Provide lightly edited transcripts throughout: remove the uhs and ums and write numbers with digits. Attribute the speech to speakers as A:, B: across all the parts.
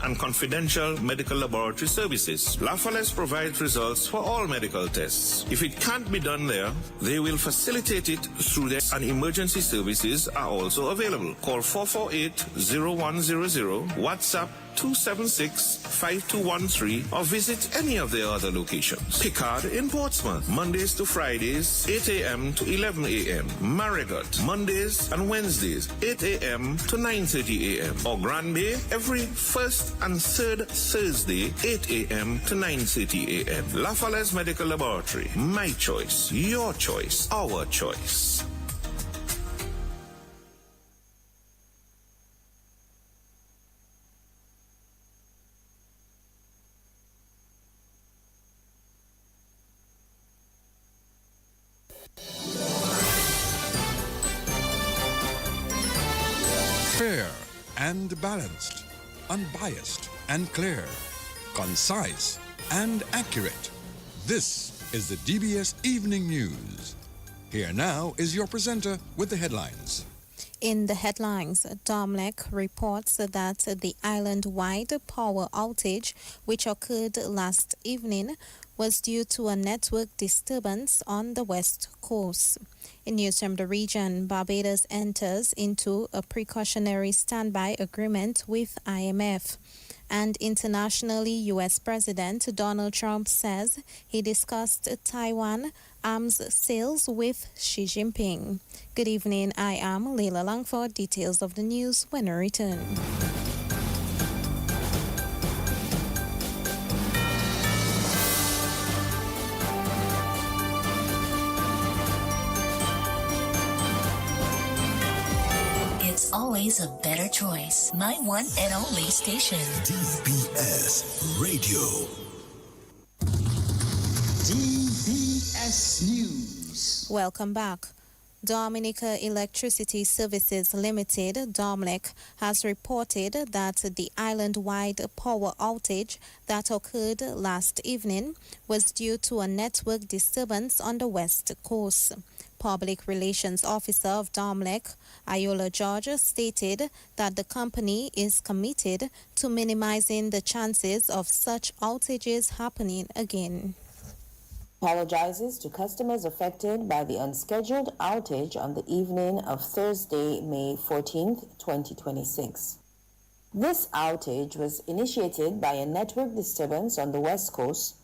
A: and confidential medical laboratory services. La Falaise provides results for all medical tests. If it can't be done there, they will facilitate it through their and emergency services are also available. Call 448-0100, WhatsApp 276-5213 or visit any of their other locations. Picard in Portsmouth, Mondays to Fridays, 8 a.m. to 11 a.m. Marigot, Mondays and Wednesdays, 8 a.m. to 9:30 a.m. Or Grand Bay, every first and third Thursday, 8 a.m. to 9:30 a.m. La Falaise Medical Laboratory, my choice, your choice, our choice.
B: Fair and balanced, unbiased and clear, concise and accurate. This is the DBS Evening News. Here now is your presenter with the headlines.
C: In the headlines, Domlec reports that the island-wide power outage, which occurred last evening, was due to a network disturbance on the west coast. In news from the region, Barbados enters into a precautionary standby agreement with IMF. And internationally, U.S. President Donald Trump says he discussed Taiwan arms sales with Xi Jinping. Good evening, I am Leila Langford. Details of the news when I return.
D: Always a better choice. My one and only station.
E: DBS Radio. DBS News.
C: Welcome back. Dominica Electricity Services Limited, DOMLEC, has reported that the island-wide power outage that occurred last evening was due to a network disturbance on the west coast. Public Relations Officer of DOMLEC, Iola George, stated that the company is committed to minimizing the chances of such outages happening again.
F: Apologizes to customers affected by the unscheduled outage on the evening of Thursday, May 14th, 2026. This outage was initiated by a network disturbance on the west coast,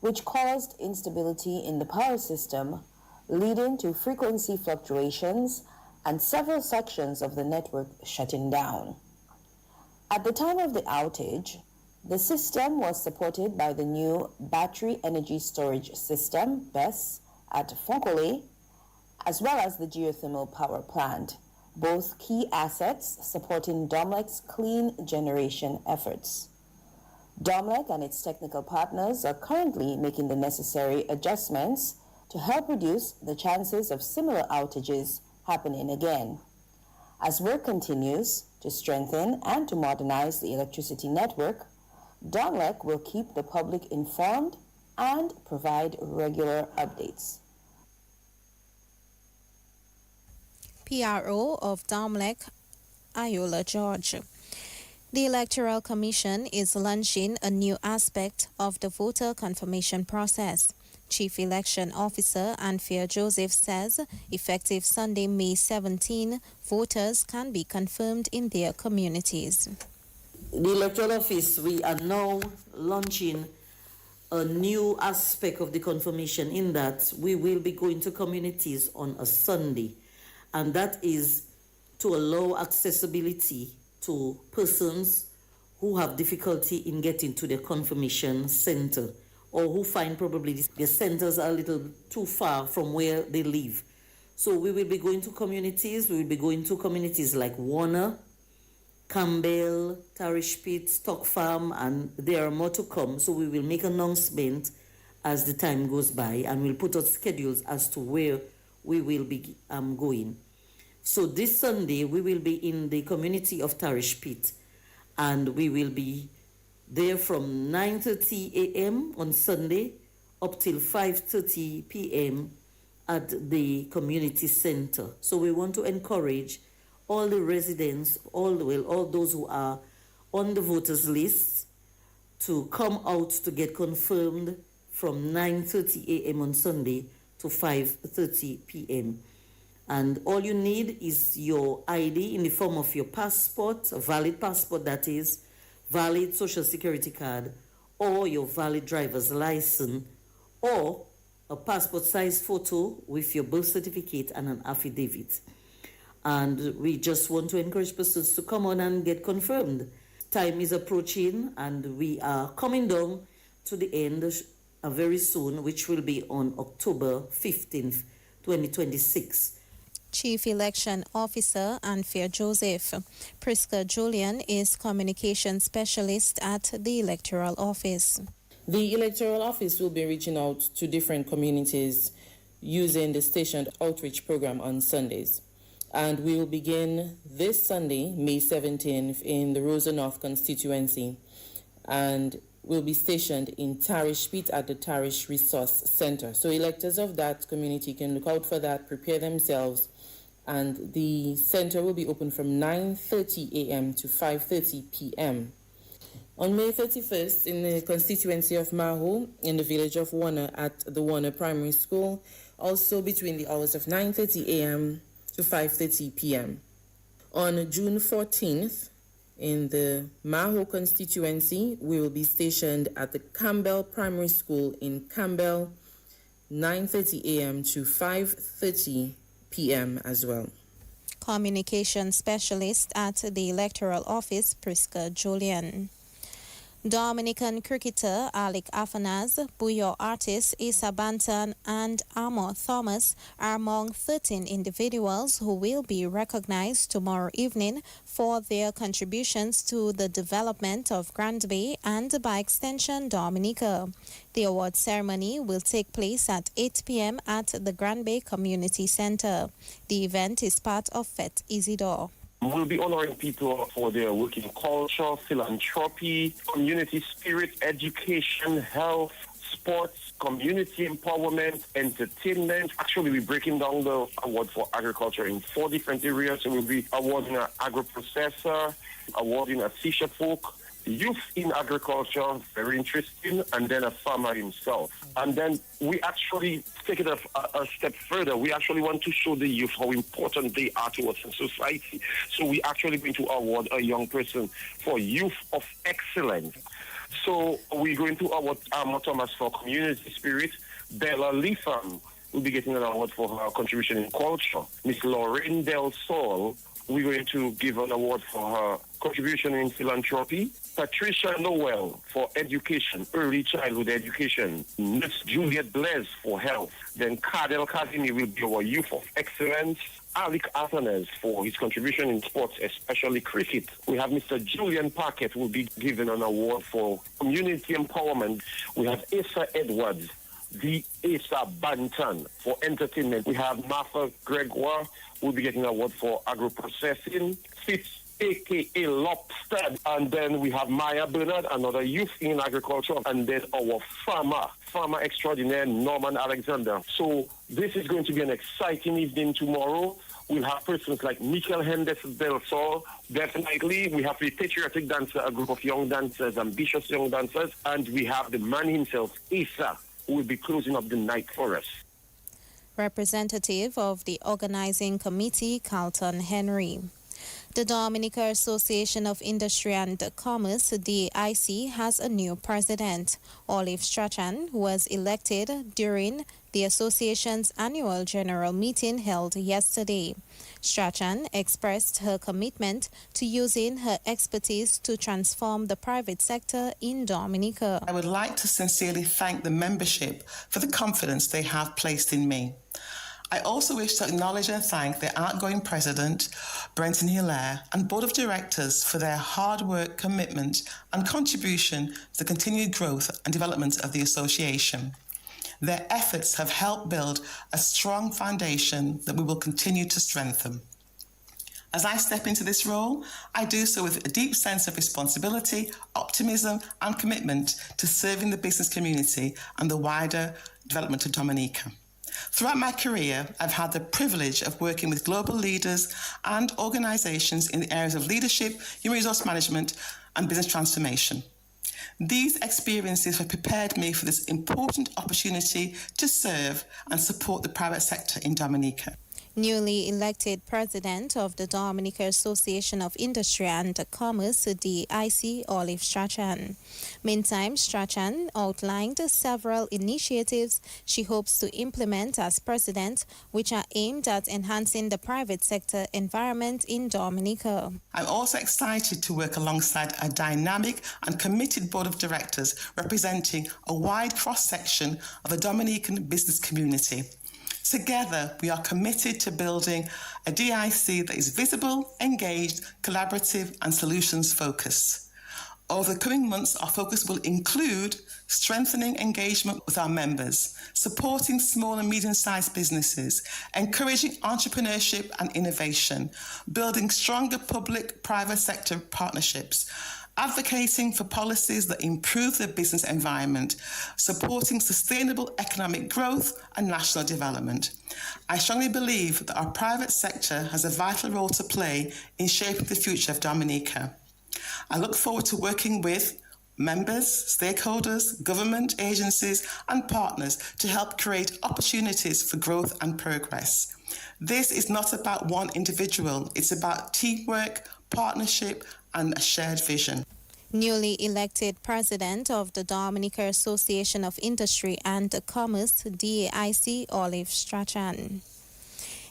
F: which caused instability in the power system, leading to frequency fluctuations and several sections of the network shutting down. At the time of the outage, the system was supported by the new Battery Energy Storage System, BESS, at Fonkole, as well as the geothermal power plant, both key assets supporting DOMLEC's clean generation efforts. DOMLEC and its technical partners are currently making the necessary adjustments to help reduce the chances of similar outages happening again. As work continues to strengthen and to modernize the electricity network, DOMLEC will keep the public informed and provide regular updates.
C: PRO of DOMLEC, Iola George. The Electoral Commission is launching a new aspect of the voter confirmation process. Chief Election Officer Anthea Joseph says effective Sunday, May 17, voters can be confirmed in their communities.
G: The Electoral Office, we are now launching a new aspect of the confirmation in that we will be going to communities on a Sunday, and that is to allow accessibility to persons who have difficulty in getting to their confirmation center, or who find probably their centers are a little too far from where they live. So we will be going to communities. We will be going to communities like Warner, Campbell, Tarish Pit, Stock Farm, and there are more to come. So we will make an announcement as the time goes by, and we'll put out schedules as to where we will be going. So this Sunday, we will be in the community of Tarish Pit, and we will be there from 9:30 a.m. on Sunday up till 5:30 p.m. at the community center. So we want to encourage all the residents, all those who are on the voters list to come out to get confirmed from 9:30 a.m. on Sunday to 5:30 p.m. And all you need is your ID in the form of your passport, a valid passport that is, valid social security card, or your valid driver's license, or a passport size photo with your birth certificate and an affidavit. And we just want to encourage persons to come on and get confirmed. Time is approaching and we are coming down to the end very soon, which will be on October 15th, 2026.
C: Chief Election Officer Anthea Joseph. Priska Julian is Communication Specialist at the Electoral Office.
H: The Electoral Office will be reaching out to different communities using the stationed outreach program on Sundays. And we will begin this Sunday, May 17th, in the Rosa North constituency. And will be stationed in Tarish Pit at the Tarish Resource Center. So electors of that community can look out for that, prepare themselves, and the center will be open from 9:30 a.m. to 5:30 p.m. On May 31st, in the constituency of Maho, in the village of Warner at the Warner Primary School, also between the hours of 9:30 a.m. to 5:30 p.m. On June 14th, in the Maho constituency, we will be stationed at the Campbell Primary School in Campbell, 9:30 a.m. to 5:30 p.m. as well.
C: Communication Specialist at the Electoral Office, Priska Julian. Dominican cricketer Alec Afanaz, Buyo artist Issa Banton, and Amor Thomas are among 13 individuals who will be recognized tomorrow evening for their contributions to the development of Grand Bay and, by extension, Dominica. The award ceremony will take place at 8 p.m. at the Grand Bay Community Center. The event is part of Fete Isidore.
I: We'll be honoring people for their work in culture, philanthropy, community spirit, education, health, sports, community empowerment, entertainment. Actually, we're breaking down the award for agriculture in 4 different areas. So we'll be awarding an agro-processor, awarding a fisher folk, youth in agriculture, very interesting, and then a farmer himself. And then we actually take it a step further. We actually want to show the youth how important they are to us in society. So we actually going to award a young person for Youth of Excellence. So we're going to award Amor Thomas for community spirit. Bella Litham will be getting an award for her contribution in culture. Miss Lorraine Del Sol, we're going to give an award for her contribution in philanthropy. Patricia Noel for education, early childhood education. Miss Juliet Blaise for health. Then Cardell Kazimi will be our Youth of Excellence. Alec Athanasis for his contribution in sports, especially cricket. We have Mr. Julian Parkett who will be given an award for community empowerment. We have Asa Edwards, the Asa Banton for entertainment. We have Martha Gregoire who will be getting an award for agro-processing. Fitz, a.k.a. Lobster. And then we have Maya Bernard, another youth in agriculture. And then our farmer extraordinaire, Norman Alexander. So this is going to be an exciting evening tomorrow. We'll have persons like Michael Hendes Del Sol. Definitely, we have a patriotic dancer, a group of young dancers, ambitious young dancers. And we have the man himself, Issa, who will be closing up the night for us.
C: Representative of the Organizing Committee, Carlton Henry. The Dominica Association of Industry and Commerce, DIC, has a new president. Olive Strachan was elected during the association's annual general meeting held yesterday. Strachan expressed her commitment to using her expertise to transform the private sector in Dominica.
J: I would like to sincerely thank the membership for the confidence they have placed in me. I also wish to acknowledge and thank the outgoing president, Brenton Hilaire, and board of directors for their hard work, commitment, and contribution to the continued growth and development of the association. Their efforts have helped build a strong foundation that we will continue to strengthen. As I step into this role, I do so with a deep sense of responsibility, optimism, and commitment to serving the business community and the wider development of Dominica. Throughout my career, I've had the privilege of working with global leaders and organisations in the areas of leadership, human resource management, and business transformation. These experiences have prepared me for this important opportunity to serve and support the private sector in Dominica.
C: Newly elected president of the Dominica Association of Industry and Commerce, DIC, Olive Strachan. Meantime, Strachan outlined several initiatives she hopes to implement as president, which are aimed at enhancing the private sector environment in Dominica.
J: I'm also excited to work alongside a dynamic and committed board of directors representing a wide cross-section of the Dominican business community. Together, we are committed to building a DIC that is visible, engaged, collaborative, and solutions-focused. Over the coming months, our focus will include strengthening engagement with our members, supporting small and medium-sized businesses, encouraging entrepreneurship and innovation, building stronger public-private sector partnerships, advocating for policies that improve the business environment, supporting sustainable economic growth and national development. I strongly believe that our private sector has a vital role to play in shaping the future of Dominica. I look forward to working with members, stakeholders, government agencies and partners to help create opportunities for growth and progress. This is not about one individual, it's about teamwork, partnership and a shared vision.
C: Newly elected president of the Dominica Association of Industry and Commerce, DAIC, Olive Strachan.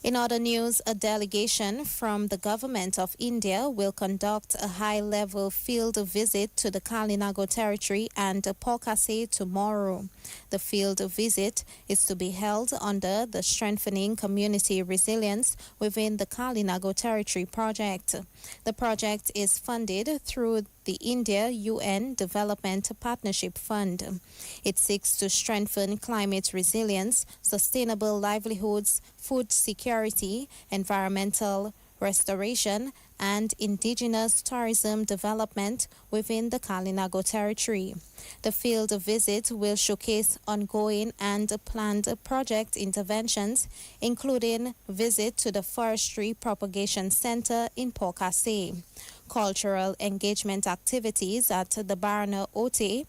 C: In other news, a delegation from the government of India will conduct a high-level field visit to the Kalinago territory and Pokase tomorrow. The field visit is to be held under the Strengthening Community Resilience within the Kalinago Territory project. The project is funded through the India-UN Development Partnership Fund. It seeks to strengthen climate resilience, sustainable livelihoods, food security, environmental restoration, and indigenous tourism development within the Kalinago territory. The field visit will showcase ongoing and planned project interventions, including visit to the Forestry Propagation Center in Pokase, cultural engagement activities at the Barna Ote,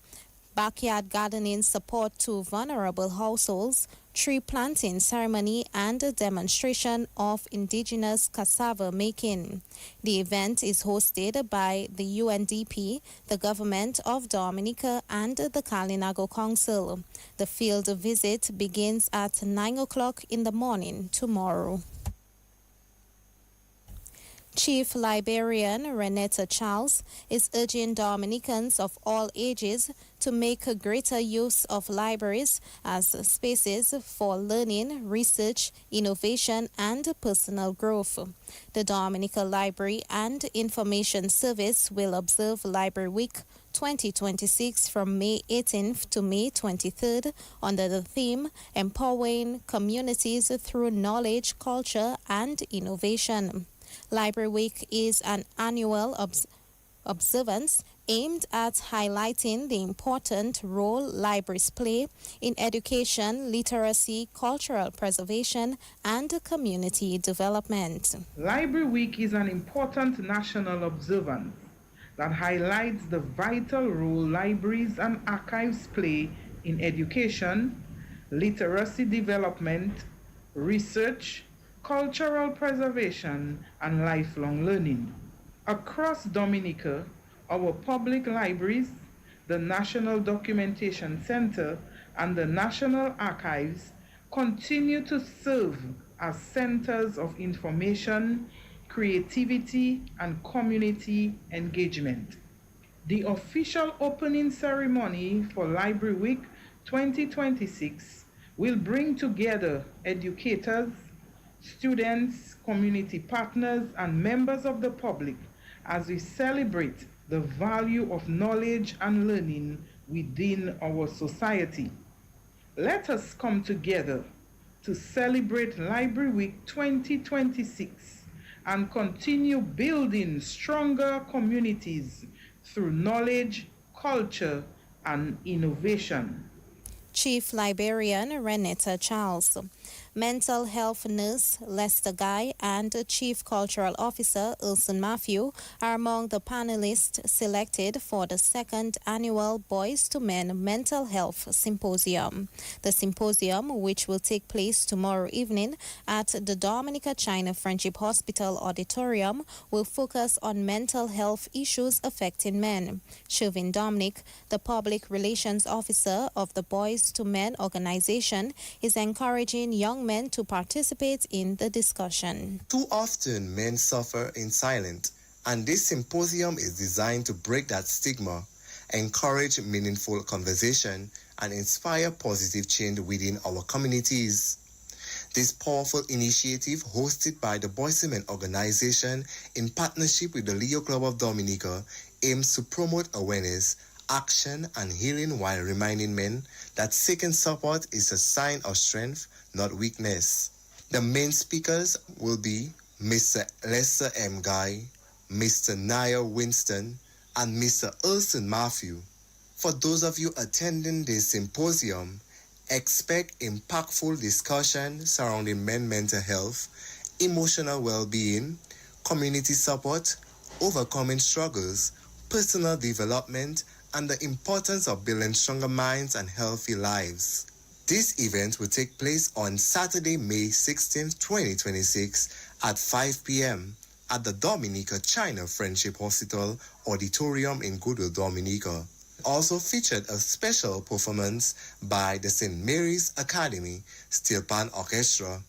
C: backyard gardening support to vulnerable households, tree planting ceremony, and a demonstration of indigenous cassava making. The event is hosted by the UNDP, the Government of Dominica, and the Kalinago Council. The field visit begins at 9 o'clock in the morning tomorrow. Chief Librarian Renetta Charles is urging Dominicans of all ages to make a greater use of libraries as spaces for learning, research, innovation, and personal growth. The Dominica Library and Information Service will observe Library Week 2026 from May 18th to May 23rd under the theme Empowering Communities Through Knowledge, Culture, and Innovation. Library Week is an annual observance aimed at highlighting the important role libraries play in education, literacy, cultural preservation, and community development.
K: Library Week is an important national observance that highlights the vital role libraries and archives play in education, literacy development, research, cultural preservation, and lifelong learning. Across Dominica, our public libraries, the National Documentation Center, and the National Archives continue to serve as centers of information, creativity, and community engagement. The official opening ceremony for Library Week 2026 will bring together educators, students, community partners, and members of the public as we celebrate the value of knowledge and learning within our society. Let us come together to celebrate Library Week 2026 and continue building stronger communities through knowledge, culture, and innovation.
C: Chief Librarian Renetta Charles. Mental health nurse Lester Guy and Chief Cultural Officer Ulson Matthew are among the panelists selected for the second annual Boys to Men Mental Health Symposium. The symposium, which will take place tomorrow evening at the Dominica China Friendship Hospital Auditorium, will focus on mental health issues affecting men. Chauvin Dominic, the Public Relations Officer of the Boys to Men organization, is encouraging young men to participate in the discussion.
L: Too often, men suffer in silence, and this symposium is designed to break that stigma, encourage meaningful conversation, and inspire positive change within our communities. This powerful initiative, hosted by the Boys to Men organization in partnership with the Leo Club of Dominica, aims to promote awareness, action, and healing while reminding men that seeking support is a sign of strength, not weakness. The main speakers will be Mr. Lester M. Guy, Mr. Naya Winston, and Mr. Ulson Matthew. For those of you attending this symposium, expect impactful discussion surrounding men's mental health, emotional well-being, community support, overcoming struggles, personal development, and the importance of building stronger minds and healthy lives. This event will take place on Saturday, May 16, 2026 at 5 p.m. at the Dominica China Friendship Hospital Auditorium in Goodwill, Dominica. Also featured a special performance by the St. Mary's Academy Steel Pan Orchestra.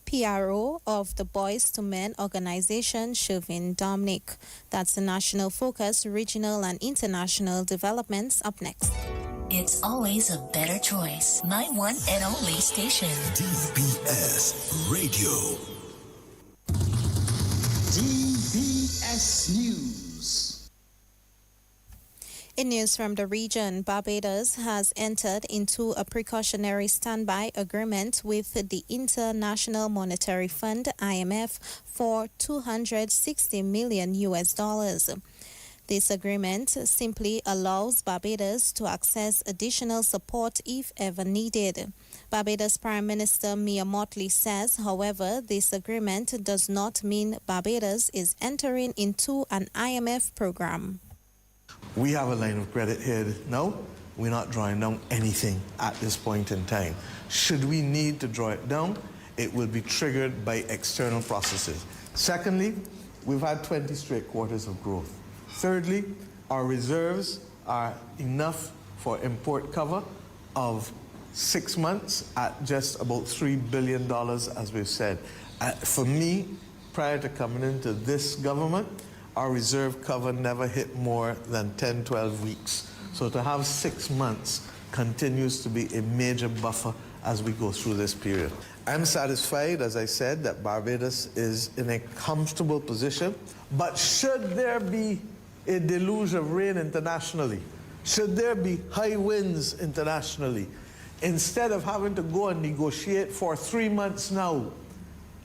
C: PRO of the Boys to Men organization, Chauvin Dominic. That's the National Focus, Regional and International Developments. Up next.
D: It's always a better choice. My one and only station.
E: DBS Radio. DBS News.
C: In news from the region, Barbados has entered into a precautionary standby agreement with the International Monetary Fund, IMF, for $260 million. This agreement simply allows Barbados to access additional support if ever needed. Barbados Prime Minister Mia Mottley says, however, this agreement does not mean Barbados is entering into an IMF program.
M: We have a line of credit here now. We're not drawing down anything at this point in time. Should we need to draw it down, it will be triggered by external processes. Secondly, we've had 20 straight quarters of growth. Thirdly, our reserves are enough for import cover of 6 months at just about $3 billion, as we've said. For me, prior to coming into this government, our reserve cover never hit more than 10, 12 weeks. So to have 6 months continues to be a major buffer as we go through this period. I'm satisfied, as I said, that Barbados is in a comfortable position. But should there be a deluge of rain internationally, should there be high winds internationally, instead of having to go and negotiate for 3 months now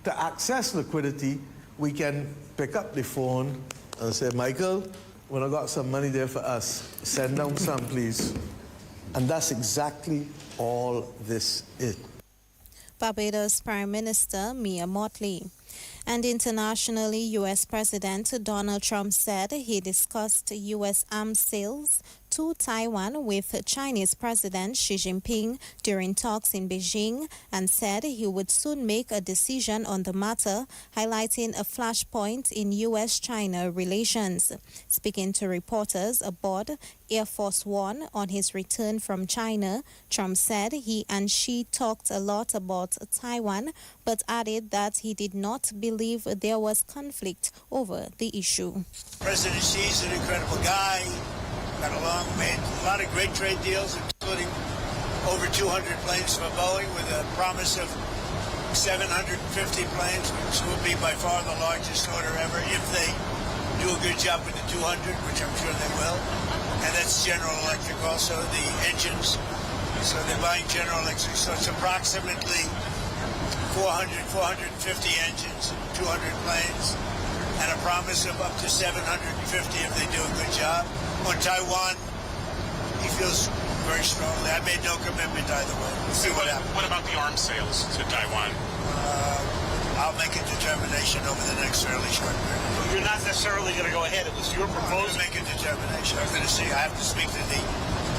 M: to access liquidity, we can pick up the phone and say, Michael, when I got some money there for us, send down some, please. And that's exactly all this is.
C: Barbados Prime Minister Mia Mottley. And internationally, U.S. President Donald Trump said he discussed U.S. arms sales to Taiwan with Chinese President Xi Jinping during talks in Beijing and said he would soon make a decision on the matter, highlighting a flashpoint in U.S.-China relations. Speaking to reporters aboard Air Force One on his return from China, Trump said he and Xi talked a lot about Taiwan, but added that he did not believe there was conflict over the issue.
N: President Xi's an incredible guy. Got along, made a lot of great trade deals, including over 200 planes from Boeing with a promise of 750 planes, which will be by far the largest order ever if they do a good job with the 200, which I'm sure they will. And that's General Electric also, the engines. So they're buying General Electric. So it's approximately 450 engines and 200 planes, and a promise of up to 750 if they do a good job. On Taiwan, he feels very strongly. I made no commitment either way. We'll see what happens.
O: What about the arms sales to Taiwan?
N: I'll make a determination over the next fairly short period.
O: You're not necessarily going to go ahead. It was your proposal.
N: I'll make a determination. I'm going to see. I have to speak to the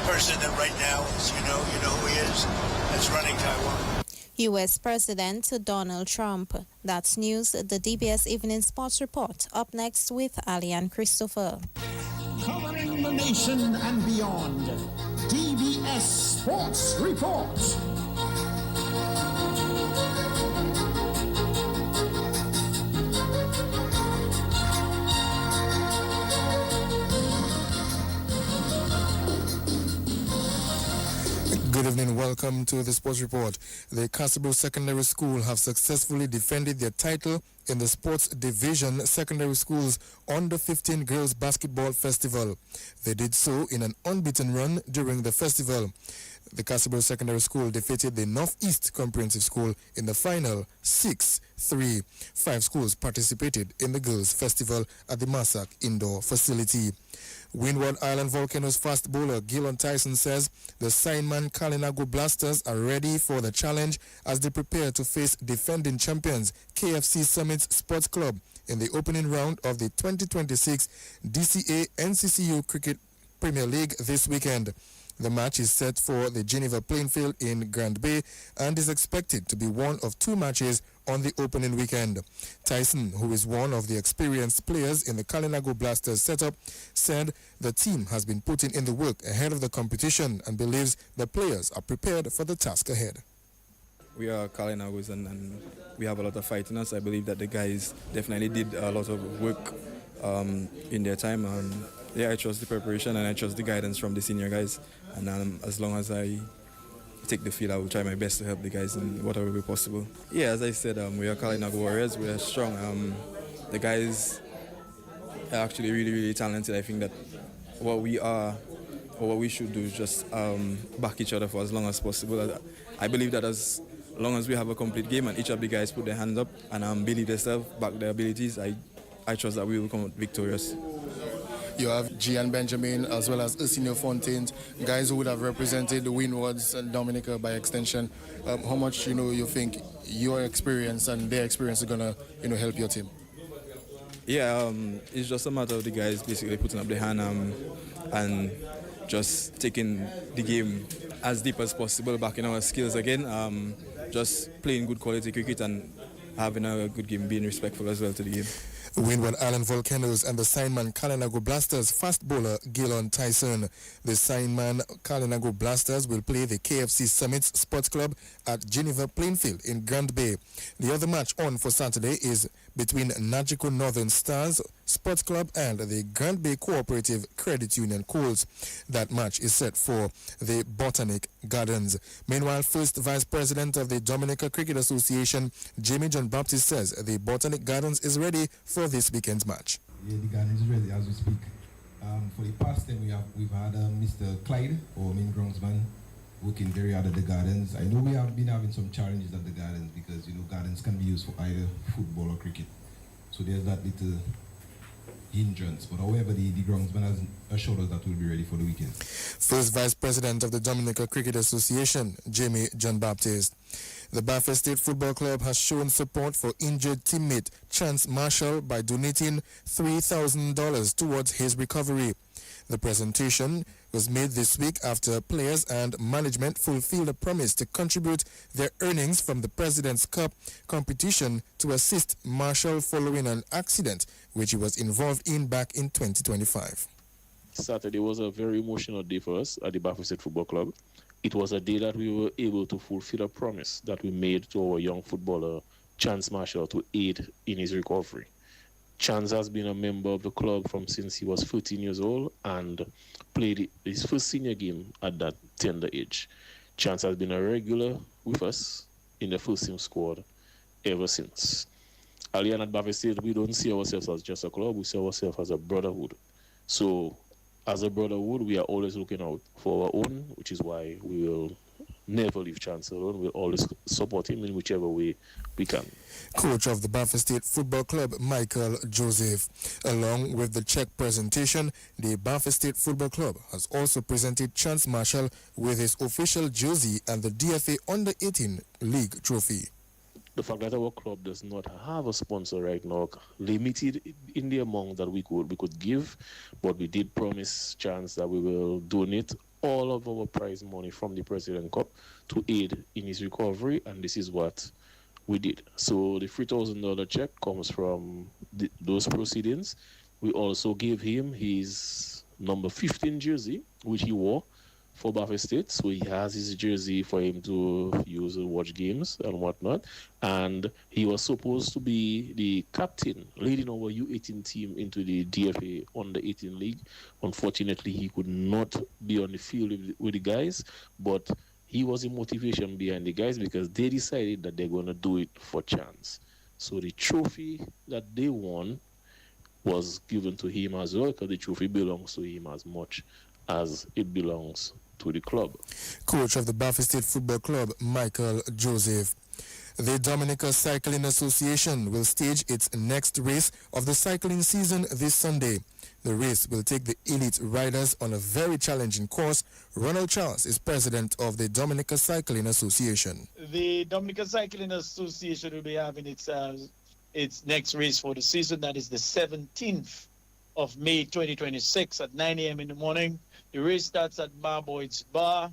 N: person that right now is, you know who he is, that's running Taiwan.
C: U.S. President Donald Trump. That's news, the DBS Evening Sports Report. Up next with Alian Christopher.
E: Covering the nation and beyond, DBS Sports Report.
P: Good evening, welcome to the Sports Report. The Castlebrooke Secondary School have successfully defended their title in the Sports Division Secondary Schools Under 15 Girls Basketball Festival. They did so in an unbeaten run during the festival. The Castlebrooke Secondary School defeated the Northeast Comprehensive School in the final 6-3. 5 schools participated in the Girls Festival at the Massac Indoor Facility. Windward Island Volcanoes fast bowler Gilon Tyson says the signman Kalinago Blasters are ready for the challenge as they prepare to face defending champions KFC Summits Sports Club in the opening round of the 2026 DCA NCCU Cricket Premier League this weekend. The match is set for the Geneva playing field in Grand Bay and is expected to be one of 2 matches on the opening weekend. Tyson, who is one of the experienced players in the Kalinago Blasters setup, said the team has been putting in the work ahead of the competition and believes the players are prepared for the task ahead.
Q: We are Kalinagos and we have a lot of fight in us. I believe that the guys definitely did a lot of work in their time. I trust the preparation and I trust the guidance from the senior guys. And as long as I take the field, I will try my best to help the guys in whatever way possible. Yeah, as I said, we are Kalinago Warriors. We are strong. The guys are actually really, really talented. I think that what we are or what we should do is just back each other for as long as possible. I believe that as long as we have a complete game and each of the guys put their hands up and believe themselves, back their abilities, I trust that we will come out victorious.
P: You have Gian Benjamin as well as Ursino Fontaine, guys who would have represented the Windwards and Dominica by extension. How much you think your experience and their experience are gonna help your team?
Q: Yeah, it's just a matter of the guys basically putting up their hand and just taking the game as deep as possible, back in our skills again, just playing good quality cricket and having a good game, being respectful as well to the game.
P: Windward Island Volcanoes and the signman Kalinago Blasters fast bowler Gilon Tyson. The signman Kalinago Blasters will play the KFC Summits Sports Club at Geneva Plainfield in Grand Bay. The other match on for Saturday is between Nagico Northern Stars Sports Club and the Grand Bay Cooperative Credit Union Coles. That match is set for the Botanic Gardens. Meanwhile, first Vice President of the Dominica Cricket Association, Jamie John Baptist, says the Botanic Gardens is ready for this weekend's match.
R: Yeah, the garden is ready as we speak. For the past time, we've had Mr. Clyde, our main groundsman, working very hard at the gardens. I know we have been having some challenges at the gardens because gardens can be used for either football or cricket. So there's that little hindrance. But however, the groundsman has assured us that we'll be ready for the weekend.
P: First Vice President of the Dominica Cricket Association, Jamie John Baptist. The Baffin State Football Club has shown support for injured teammate Chance Marshall by donating $3,000 towards his recovery. The presentation was made this week after players and management fulfilled a promise to contribute their earnings from the President's Cup competition to assist Marshall following an accident which he was involved in back in 2025.
S: Saturday was a very emotional day for us at the Baffin State Football Club. It was a day that we were able to fulfill a promise that we made to our young footballer, Chance Marshall, to aid in his recovery. Chance has been a member of the club from since he was 14 years old and played his first senior game at that tender age. Chance has been a regular with us in the first team squad ever since. Alian at Baffin State, we don't see ourselves as just a club, we see ourselves as a brotherhood. So as a brotherhood, we are always looking out for our own, which is why we will never leave Chance alone. We'll always support him in whichever way we can.
P: Coach of the Bafa State Football Club, Michael Joseph. Along with the check presentation, the Bafa State Football Club has also presented Chance Marshall with his official jersey and the DFA Under-18 League trophy.
S: The fact that our club does not have a sponsor right now, limited in the amount that we could give, but we did promise Chance that we will donate all of our prize money from the President Cup to aid in his recovery, and this is what we did. So the $3,000 check comes from those proceedings. We also gave him his number 15 jersey, which he wore for Bafa State. So he has his jersey for him to use and watch games and whatnot. And he was supposed to be the captain, leading our U18 team into the DFA Under-18 League. Unfortunately, he could not be on the field with the guys, but he was the motivation behind the guys because they decided that they're going to do it for Chance. So the trophy that they won was given to him as well, because the trophy belongs to him as much as it belongs to the club.
P: Coach of the Bafa State Football Club, Michael Joseph. The Dominica Cycling Association will stage its next race of the cycling season this Sunday. The race will take the elite riders on a very challenging course. Ronald Charles is president of the Dominica Cycling Association.
T: The Dominica Cycling Association will be having its next race for the season. That is the 17th of May 2026 at 9 a.m. in the morning. The race starts at Marboyd's Bar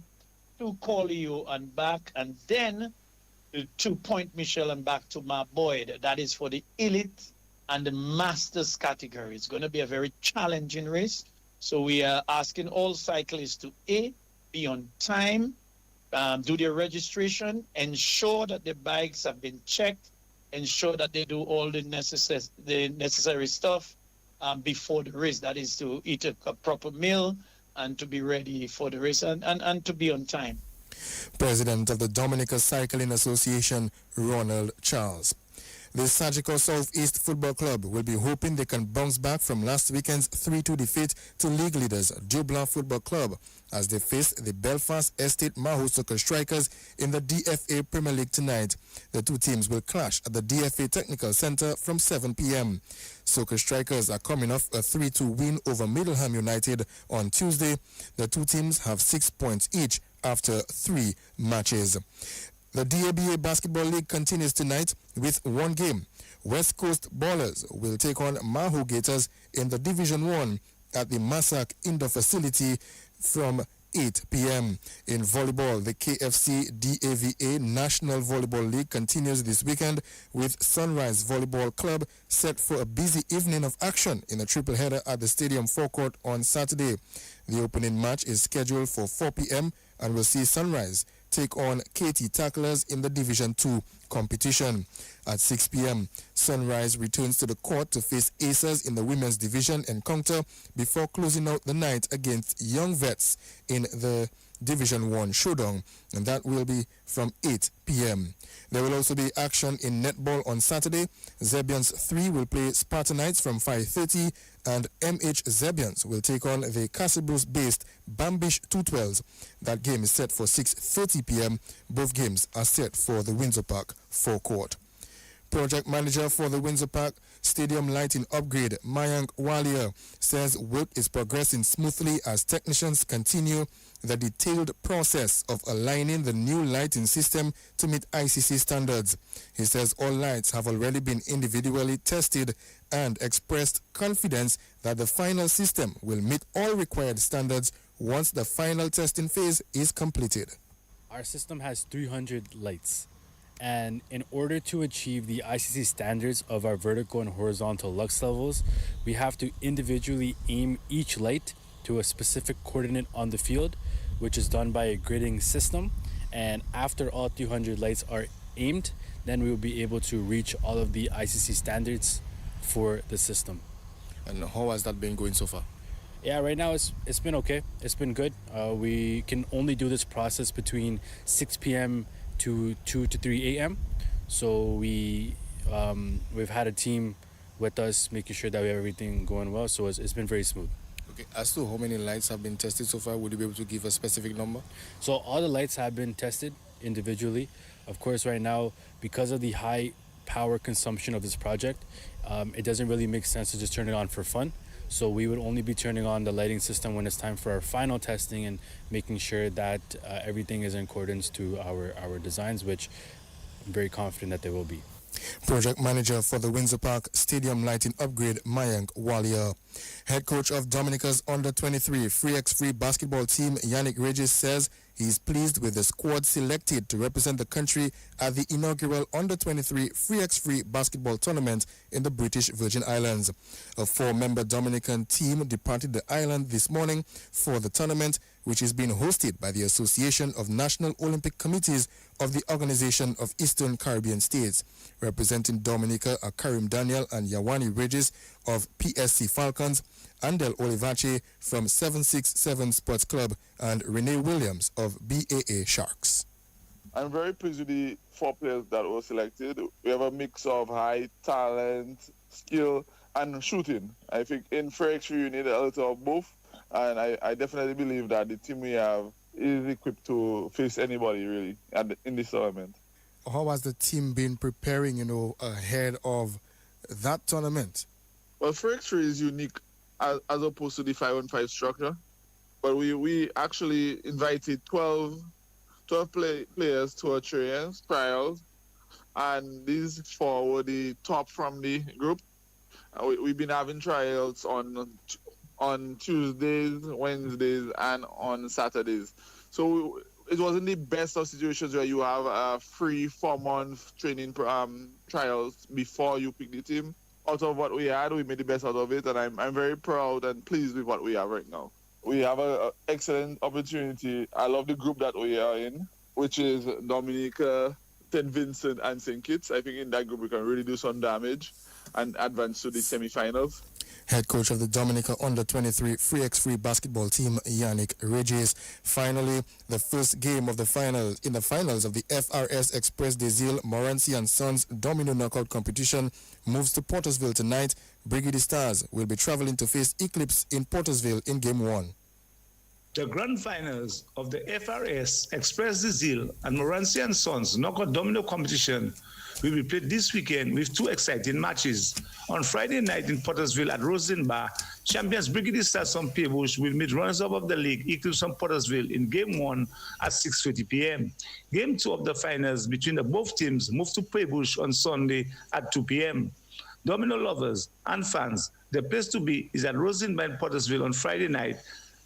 T: to Corleo and back, and then to Point Michel and back to Marboyd. That is for the elite and the masters category. It's going to be a very challenging race. So we are asking all cyclists to be on time, do their registration, ensure that their bikes have been checked, ensure that they do all the necessary stuff before the race. That is to eat a proper meal and to be ready for the race and to be on time.
P: President of the Dominica Cycling Association, Ronald Charles. The Sagicor Southeast Football Club will be hoping they can bounce back from last weekend's 3-2 defeat to league leaders Dublin Football Club as they face the Belfast Estate Maho Soccer Strikers in the DFA Premier League tonight. The two teams will clash at the DFA Technical Centre from 7 p.m. Soccer Strikers are coming off a 3-2 win over Middleham United on Tuesday. The two teams have 6 points each after 3 matches. The DABA Basketball League continues tonight with one game. West Coast Ballers will take on Maho Gators in the Division 1 at the Massac Indoor Facility from 8 p.m. In volleyball, the KFC DAVA National Volleyball League continues this weekend with Sunrise Volleyball Club set for a busy evening of action in a triple header at the stadium forecourt on Saturday. The opening match is scheduled for 4 p.m. and will see Sunrise take on KT Tacklers in the Division 2 competition. At 6 p.m., Sunrise returns to the court to face Acers in the women's division encounter before closing out the night against Young Vets in the Division 1 showdown, and that will be from 8 p.m. There will also be action in netball on Saturday. Zebians 3 will play Spartanites from 5:30, and MH Zebians will take on the Castlebruce-based Bambish 212s. That game is set for 6:30 p.m. Both games are set for the Windsor Park forecourt. Project manager for the Windsor Park Stadium lighting upgrade, Mayank Walia, says work is progressing smoothly as technicians continue the detailed process of aligning the new lighting system to meet ICC standards. He says all lights have already been individually tested and expressed confidence that the final system will meet all required standards once the final testing phase is completed.
U: Our system has 300 lights, and in order to achieve the ICC standards of our vertical and horizontal lux levels, we have to individually aim each light to a specific coordinate on the field, which is done by a gridding system. And after all 300 lights are aimed, then we will be able to reach all of the ICC standards for the system.
P: And how has that been going so far?
U: Yeah, right now it's been okay. It's been good. We can only do this process between 6 p.m. to 2 to 3 a.m. So we've had a team with us making sure that we have everything going well. So it's been very smooth.
P: Okay, as to how many lights have been tested so far, would you be able to give a specific number?
U: So all the lights have been tested individually. Of course, right now, because of the high power consumption of this project, it doesn't really make sense to just turn it on for fun. So we would only be turning on the lighting system when it's time for our final testing and making sure that everything is in accordance to our designs, which I'm very confident that they will be.
P: Project manager for the Windsor Park Stadium lighting upgrade, Mayank Walia. Head coach of Dominica's under-23 free basketball team, Yannick Regis, says he is pleased with the squad selected to represent the country at the inaugural under-23 free basketball tournament in the British Virgin Islands. A 4-member Dominican team departed the island this morning for the tournament, which is being hosted by the Association of National Olympic Committees of the Organization of Eastern Caribbean States. Representing Dominica are Karim Daniel and Yawani Regis of PSC Falcons, Andel Olivache from 767 Sports Club, and Renee Williams of BAA Sharks.
A: I'm very pleased with the 4 players that were selected. We have a mix of high talent, skill, and shooting. I think in free you need a little of both, and I definitely believe that the team we have is equipped to face anybody really in this tournament.
P: How has the team been preparing, ahead of that tournament?
A: Well, free is unique as opposed to the 5-on-5 structure, but we actually invited 12 players to our trials, and these 4 were the top from the group. We've been having trials on Tuesdays, Wednesdays, and on Saturdays. So it wasn't the best of situations where you have a free 4-month training trials before you pick the team. Out of what we had, we made the best out of it, and I'm very proud and pleased with what we have right now. We have an excellent opportunity. I love the group that we are in, which is Dominica, St. Vincent, and St. Kitts. I think in that group we can really do some damage and advance to the semifinals.
P: Head coach of the Dominica under-23 free basketball team, Yannick Regis. Finally, the first game of the finals of the FRS Express des Îles Montmorency and Sons Domino Knockout competition moves to Portersville tonight. Brigade Stars will be traveling to face Eclipse in Portersville in Game 1.
V: The grand finals of the FRS Express des Îles and Montmorency and Sons Knockout Domino competition will be played this weekend with 2 exciting matches. On Friday night in Portersville at Rosen Bar, champions Brigade Stars from Paybush will meet runners-up of the league Eclipse from Portersville in Game 1 at 6:30 p.m. Game 2 of the finals between the both teams move to Paybush on Sunday at 2 p.m. Domino lovers and fans, the place to be is at Rosen Bar in Portersville on Friday night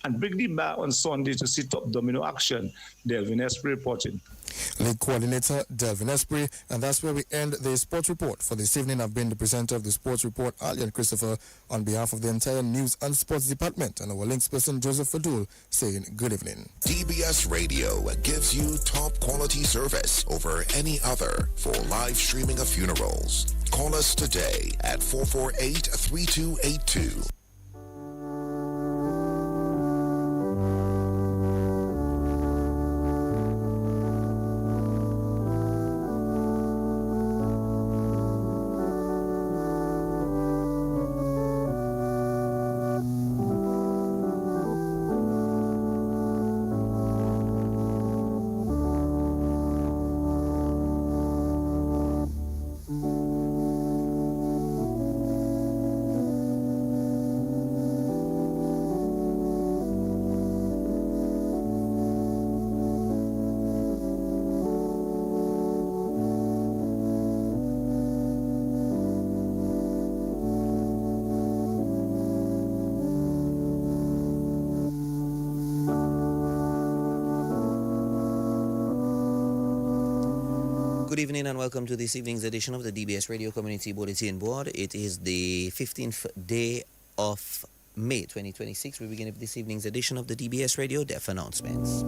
V: and Brigade Bar on Sunday to see top domino action. Delvin Esprit reporting.
P: League coordinator Delvin Esprit, and that's where we end the sports report for this evening. I've been the presenter of the sports report, Alian Christopher, on behalf of the entire news and sports department, and our links person Joseph Fadul saying good evening.
W: DBS Radio gives you top quality service over any other for live streaming of funerals. Call us today at 448-3282.
X: Good evening and welcome to this evening's edition of the DBS Radio Community Bulletin Board. It is the 15th day of May 2026. We begin with this evening's edition of the DBS Radio Deaf Announcements.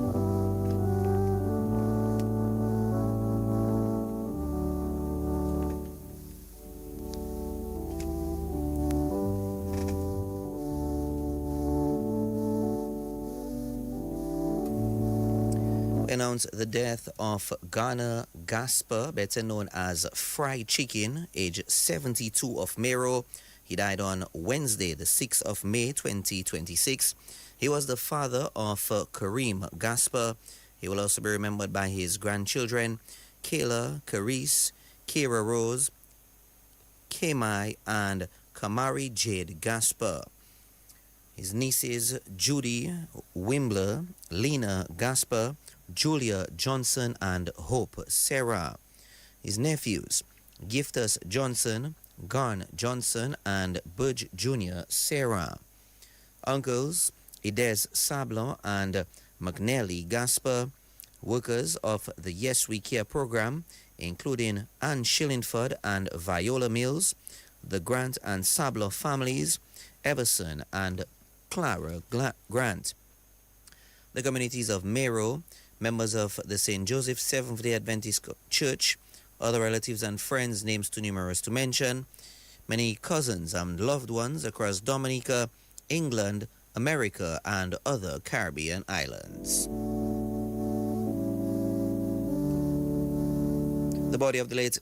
X: Announce the death of Garner Gasper, better known as Fried Chicken, age 72 of Mero. He died on Wednesday, the 6th of May, 2026. He was the father of Kareem Gasper. He will also be remembered by his grandchildren, Kayla, Carice, Kira Rose, Kamai, and Kamari Jade Gasper. His nieces, Judy Wimbler, Lena Gasper, Julia Johnson, and Hope Sarah. His nephews, Giftus Johnson, Garn Johnson, and Budge Jr. Sarah. Uncles, Ides Sablon and McNally Gasper. Workers of the Yes We Care program, including Anne Shillingford and Viola Mills, the Grant and Sablon families, Everson and Clara Grant. The communities of Mero, members of the St. Joseph Seventh-day Adventist Church, other relatives and friends, names too numerous to mention, many cousins and loved ones across Dominica, England, America, and other Caribbean islands. The body of the late